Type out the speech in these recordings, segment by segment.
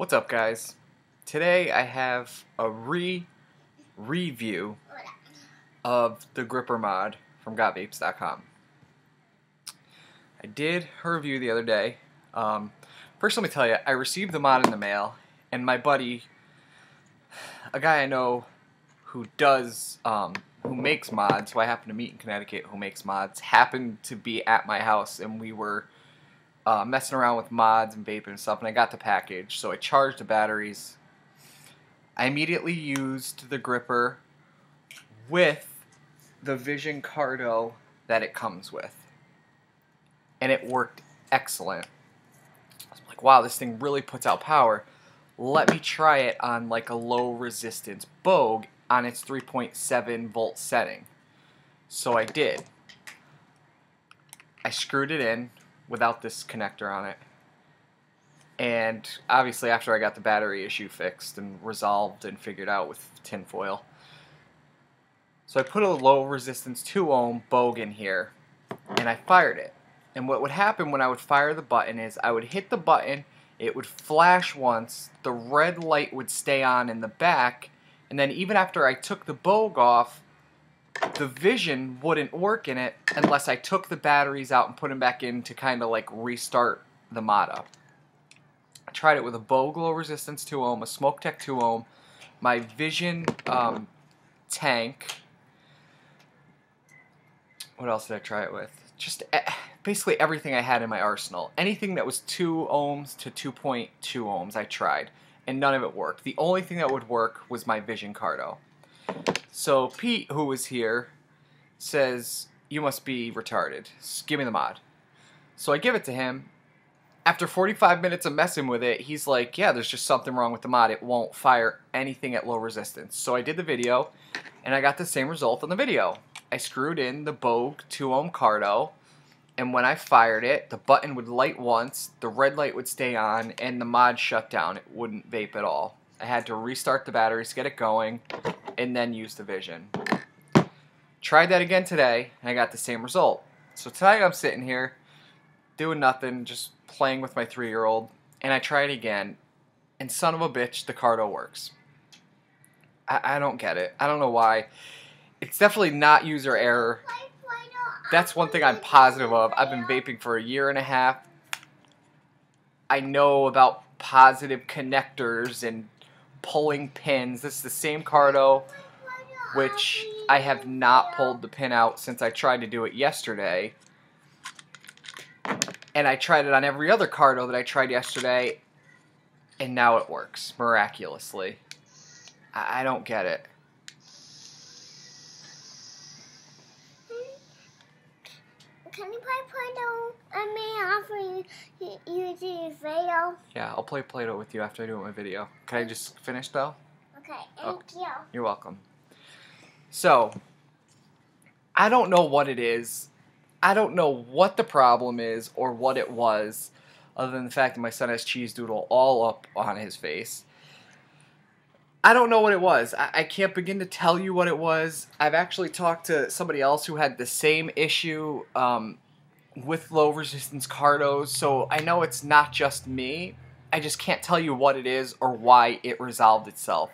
What's up, guys? Today I have a review of the gripper mod from gotvapes.com. I did her review the other day. First, let me tell you, I received the mod in the mail, and my buddy, a guy I know who makes mods, who I happen to meet in Connecticut, who makes mods, happened to be at my house, and we were messing around with mods and vaping and stuff, and I got the package, so I charged the batteries. I immediately used the gripper with the Vision Cardo that it comes with, and it worked excellent. I was like, wow, this thing really puts out power. Let me try it on like a low resistance Bogue on its 3.7 volt setting. So I did. I screwed it in without this connector on it, and obviously after I got the battery issue fixed and resolved and figured out with tinfoil, so I put a low resistance 2 ohm Bogue in here and I fired it. And what would happen when I would fire the button is I would hit the button, it would flash once, the red light would stay on in the back, and then even after I took the Bogue off, the Vision wouldn't work in it unless I took the batteries out and put them back in to kind of like restart the mod up. I tried it with a Bogue low resistance 2 ohm, a Smoke-Tech 2 ohm, my Vision tank. What else did I try it with? Just basically everything I had in my arsenal. Anything that was 2 ohms to 2.2 ohms I tried, and none of it worked. The only thing that would work was my Vision Cardo. So Pete, who was here, says, you must be retarded. Give me the mod. So I give it to him. After 45 minutes of messing with it, he's like, yeah, there's just something wrong with the mod. It won't fire anything at low resistance. So I did the video, and I got the same result on the video. I screwed in the Bogue 2 ohm Cardo, and when I fired it, the button would light once, the red light would stay on, and the mod shut down. It wouldn't vape at all. I had to restart the batteries, get it going, and then use the Vision. Tried that again today, and I got the same result. So tonight I'm sitting here, doing nothing, just playing with my 3-year-old, and I try it again, and son of a bitch, the Cardo works. I don't get it. I don't know why. It's definitely not user error. That's one thing I'm positive of. I've been vaping for a year and a half. I know about positive connectors and pulling pins. This is the same Cardo, which I have not pulled the pin out since I tried to do it yesterday. And I tried it on every other Cardo that I tried yesterday, and now it works miraculously. I don't get it. Can you play Play-Doh? I may offer you the video. Yeah, I'll play Play-Doh with you after I do my video. Can I just finish though? Okay, thank you. You're welcome. So, I don't know what it is. I don't know what the problem is or what it was, other than the fact that my son has cheese doodle all up on his face. I don't know what it was. I can't begin to tell you what it was. I've actually talked to somebody else who had the same issue with low resistance Cardos, so I know it's not just me. I just can't tell you what it is or why it resolved itself.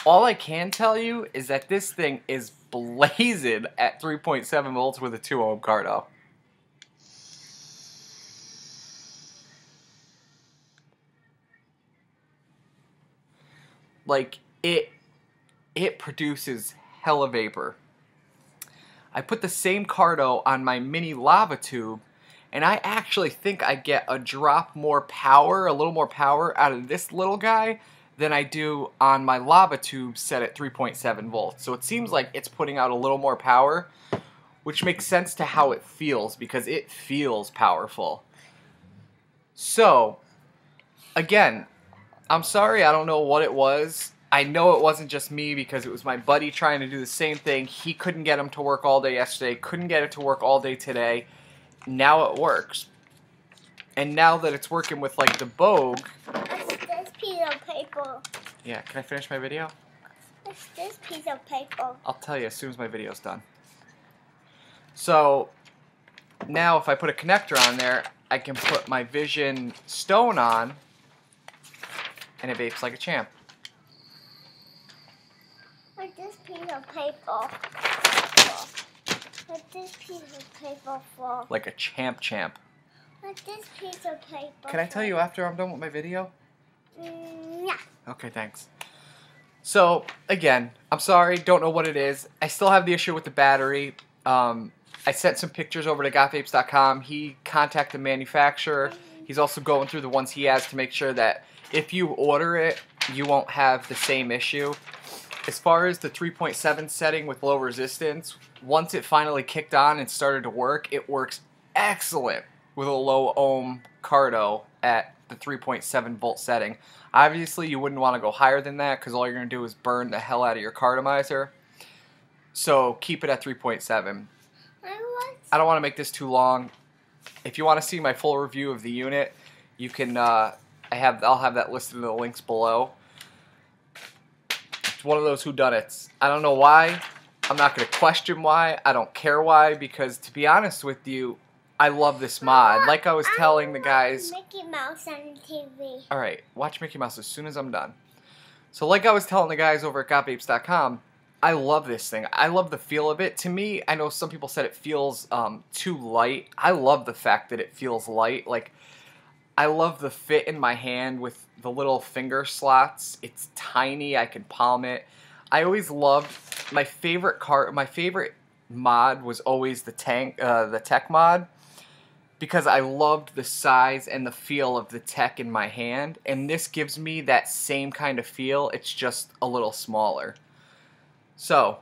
All I can tell you is that this thing is blazing at 3.7 volts with a 2 ohm Cardo. Like, it produces hella vapor. I put the same Cardo on my mini lava tube, and I actually think I get a drop more power, a little more power out of this little guy than I do on my lava tube set at 3.7 volts. So it seems like it's putting out a little more power, which makes sense to how it feels, because it feels powerful. So, again, I'm sorry, I don't know what it was. I know it wasn't just me because it was my buddy trying to do the same thing. He couldn't get them to work all day yesterday, couldn't get it to work all day today. Now it works. And now that it's working with like the Bogue... What's this piece of paper? Yeah, can I finish my video? What's this piece of paper? I'll tell you as soon as my video's done. So, now if I put a connector on there, I can put my Vision Stone on, and it vapes like a champ. Like this piece of paper. Like this piece of paper for. Like a champ. Like this piece of paper. Can I tell you after I'm done with my video? Yeah. Okay, thanks. So, again, I'm sorry, don't know what it is. I still have the issue with the battery. I sent some pictures over to gotvapes.com. He contacted the manufacturer. He's also going through the ones he has to make sure that if you order it, you won't have the same issue. As far as the 3.7 setting with low resistance, once it finally kicked on and started to work, it works excellent with a low ohm Cardo at the 3.7 volt setting. Obviously, you wouldn't want to go higher than that because all you're going to do is burn the hell out of your cardomizer. So keep it at 3.7. I don't want to make this too long. If you want to see my full review of the unit, you can. I'll have that listed in the links below. It's one of those whodunits. I don't know why. I'm not going to question why. I don't care why, because to be honest with you, I love this mod. Like I was telling the guys. Mickey Mouse on the TV. All right, watch Mickey Mouse as soon as I'm done. So like I was telling the guys over at gotvapes.com, I love this thing. I love the feel of it. To me, I know some people said it feels too light. I love the fact that it feels light. Like, I love the fit in my hand with the little finger slots. It's tiny. I can palm it. I always loved my favorite mod was always the tech mod, because I loved the size and the feel of the tech in my hand, and this gives me that same kind of feel. It's just a little smaller. So,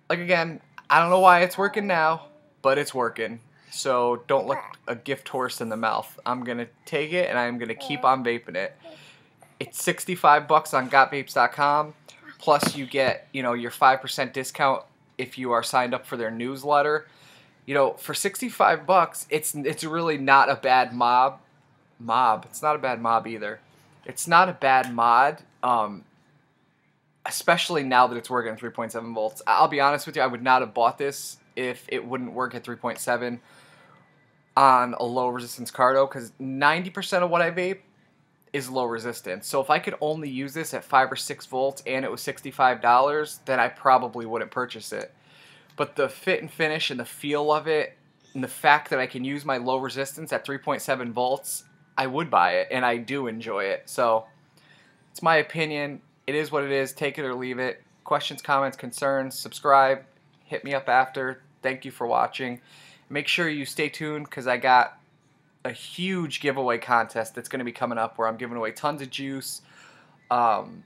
like again, I don't know why it's working now, but it's working. So don't look a gift horse in the mouth. I'm going to take it and I'm going to keep on vaping it. It's $65 on gotvapes.com. Plus you get, your 5% discount if you are signed up for their newsletter. For $65, it's really not a bad mob. It's not a bad mob either. It's not a bad mod. Especially now that it's working at 3.7 volts. I'll be honest with you, I would not have bought this if it wouldn't work at 3.7 on a low resistance Cardo, because 90% of what I vape is low resistance. So if I could only use this at 5 or 6 volts and it was $65, then I probably wouldn't purchase it. But the fit and finish and the feel of it, and the fact that I can use my low resistance at 3.7 volts, I would buy it, and I do enjoy it. So it's my opinion. It is what it is. Take it or leave it. Questions, comments, concerns, subscribe. Hit me up after. Thank you for watching. Make sure you stay tuned, because I got a huge giveaway contest that's going to be coming up where I'm giving away tons of juice. I'm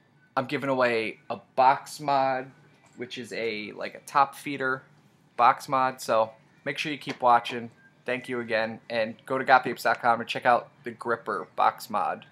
giving away a box mod, which is like a top feeder box mod. So make sure you keep watching. Thank you again. And go to gotvapes.com and check out the Gripper box mod.